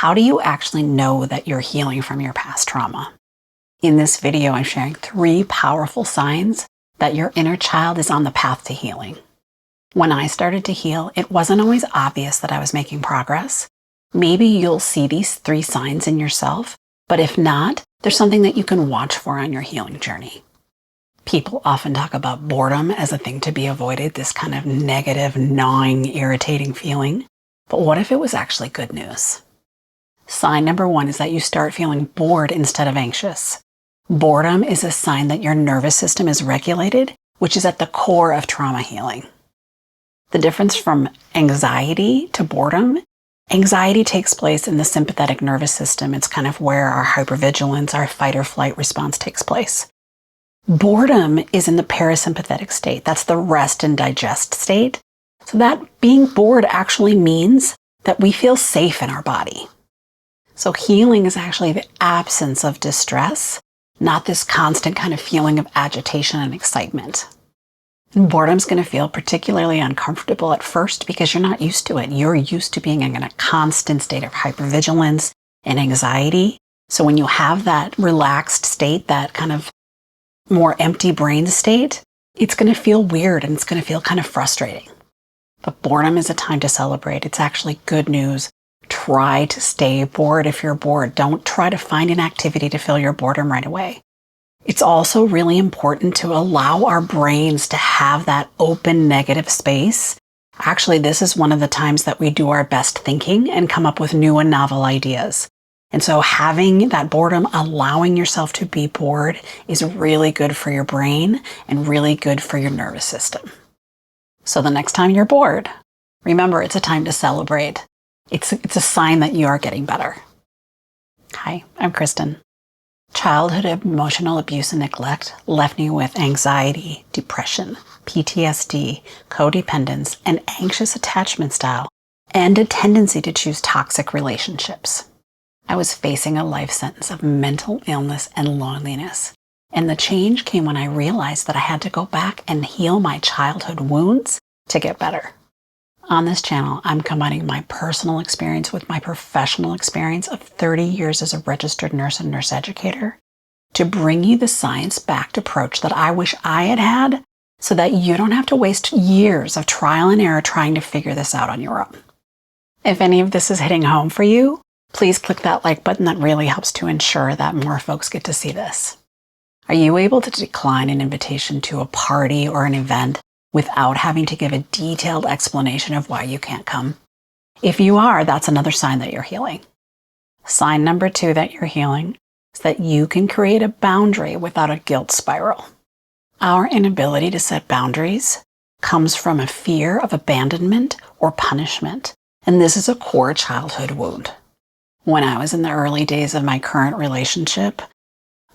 how do you actually know that you're healing from your past trauma? In this video, I'm sharing 3 powerful signs that your inner child is on the path to healing. When I started to heal, it wasn't always obvious that I was making progress. Maybe you'll see these 3 signs in yourself, but if not, there's something that you can watch for on your healing journey. People often talk about boredom as a thing to be avoided, this kind of negative, gnawing, irritating feeling. But what if it was actually good news? Sign number 1 is that you start feeling bored instead of anxious. Boredom is a sign that your nervous system is regulated, which is at the core of trauma healing. The difference from anxiety to boredom, anxiety takes place in the sympathetic nervous system. It's kind of where our hypervigilance, our fight or flight response takes place. Boredom is in the parasympathetic state. That's the rest and digest state. So that being bored actually means that we feel safe in our body. So healing is actually the absence of distress, not this constant kind of feeling of agitation and excitement. And boredom's going to feel particularly uncomfortable at first because you're not used to it. You're used to being in a constant state of hypervigilance and anxiety. So when you have that relaxed state, that kind of more empty brain state, it's going to feel weird and it's going to feel kind of frustrating. But boredom is a time to celebrate. It's actually good news. Try to stay bored if you're bored. Don't try to find an activity to fill your boredom right away. It's also really important to allow our brains to have that open negative space. Actually, this is one of the times that we do our best thinking and come up with new and novel ideas. And so having that boredom, allowing yourself to be bored, is really good for your brain and really good for your nervous system. So the next time you're bored, remember it's a time to celebrate. It's a sign that you are getting better. Hi, I'm Kristen. Childhood emotional abuse and neglect left me with anxiety, depression, PTSD, codependence, an anxious attachment style, and a tendency to choose toxic relationships. I was facing a life sentence of mental illness and loneliness. And the change came when I realized that I had to go back and heal my childhood wounds to get better. On this channel, I'm combining my personal experience with my professional experience of 30 years as a registered nurse and nurse educator to bring you the science-backed approach that I wish I had had so that you don't have to waste years of trial and error trying to figure this out on your own. If any of this is hitting home for you, please click that like button. That really helps to ensure that more folks get to see this. Are you able to decline an invitation to a party or an event without having to give a detailed explanation of why you can't come? If you are, that's another sign that you're healing. Sign number 2 that you're healing is that you can create a boundary without a guilt spiral. Our inability to set boundaries comes from a fear of abandonment or punishment, and this is a core childhood wound. When I was in the early days of my current relationship,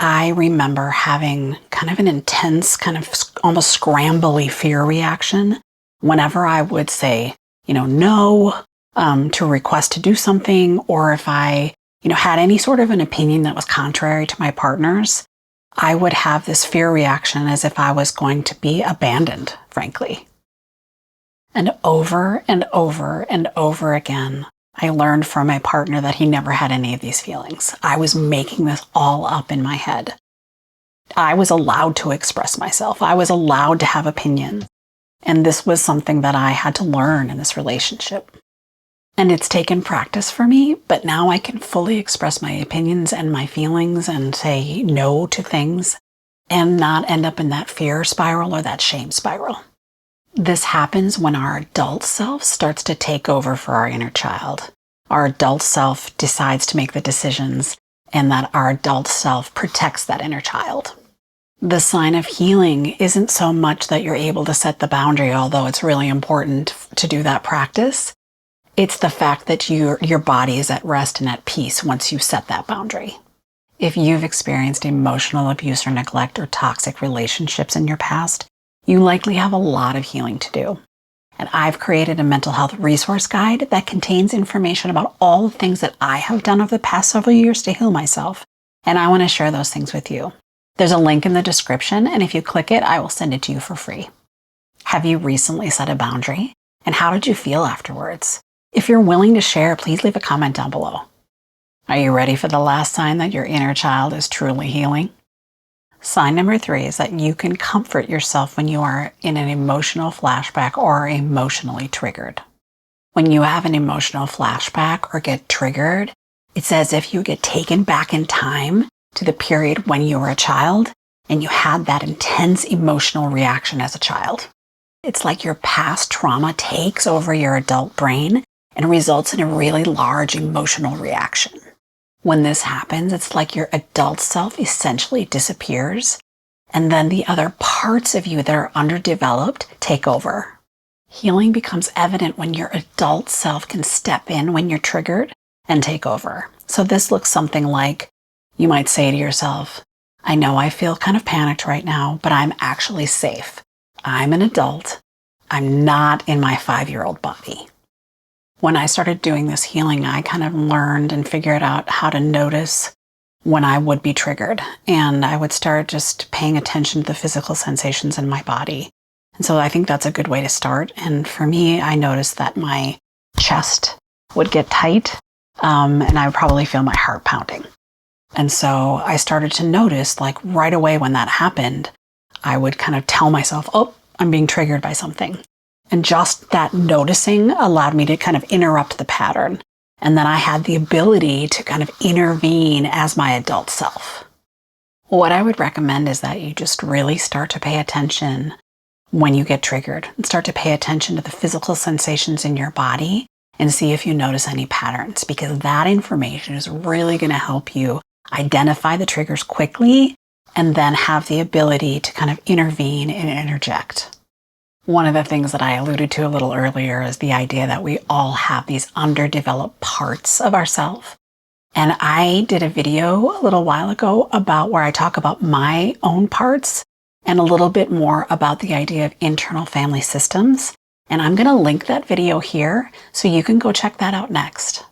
I remember having kind of an intense, kind of almost scrambly fear reaction whenever I would say, no, to a request to do something, or if I, had any sort of an opinion that was contrary to my partner's, I would have this fear reaction as if I was going to be abandoned, frankly. And over and over and over again, I learned from my partner that he never had any of these feelings. I was making this all up in my head. I was allowed to express myself. I was allowed to have opinions. And this was something that I had to learn in this relationship. And it's taken practice for me, but now I can fully express my opinions and my feelings and say no to things and not end up in that fear spiral or that shame spiral. This happens when our adult self starts to take over for our inner child. Our adult self decides to make the decisions, and that our adult self protects that inner child. The sign of healing isn't so much that you're able to set the boundary, although it's really important to do that practice. It's the fact that your body is at rest and at peace once you set that boundary. If you've experienced emotional abuse or neglect or toxic relationships in your past, you likely have a lot of healing to do. And I've created a mental health resource guide that contains information about all the things that I have done over the past several years to heal myself. And I want to share those things with you. There's a link in the description, and if you click it, I will send it to you for free. Have you recently set a boundary? And how did you feel afterwards? If you're willing to share, please leave a comment down below. Are you ready for the last sign that your inner child is truly healing? Sign number 3 is that you can comfort yourself when you are in an emotional flashback or are emotionally triggered. When you have an emotional flashback or get triggered, it's as if you get taken back in time to the period when you were a child and you had that intense emotional reaction as a child. It's like your past trauma takes over your adult brain and results in a really large emotional reaction. When this happens, it's like your adult self essentially disappears, and then the other parts of you that are underdeveloped take over. Healing becomes evident when your adult self can step in when you're triggered and take over. So this looks something like, you might say to yourself, I know I feel kind of panicked right now, but I'm actually safe. I'm an adult. I'm not in my 5-year-old body. When I started doing this healing, I kind of learned and figured out how to notice when I would be triggered. And I would start just paying attention to the physical sensations in my body. And so I think that's a good way to start. And for me, I noticed that my chest would get tight, and I would probably feel my heart pounding. And so I started to notice, like right away when that happened, I would kind of tell myself, oh, I'm being triggered by something. And just that noticing allowed me to kind of interrupt the pattern. And then I had the ability to kind of intervene as my adult self. What I would recommend is that you just really start to pay attention when you get triggered and start to pay attention to the physical sensations in your body and see if you notice any patterns, because that information is really going to help you identify the triggers quickly and then have the ability to kind of intervene and interject. One of the things that I alluded to a little earlier is the idea that we all have these underdeveloped parts of ourselves. And I did a video a little while ago about where I talk about my own parts and a little bit more about the idea of internal family systems. And I'm going to link that video here so you can go check that out next.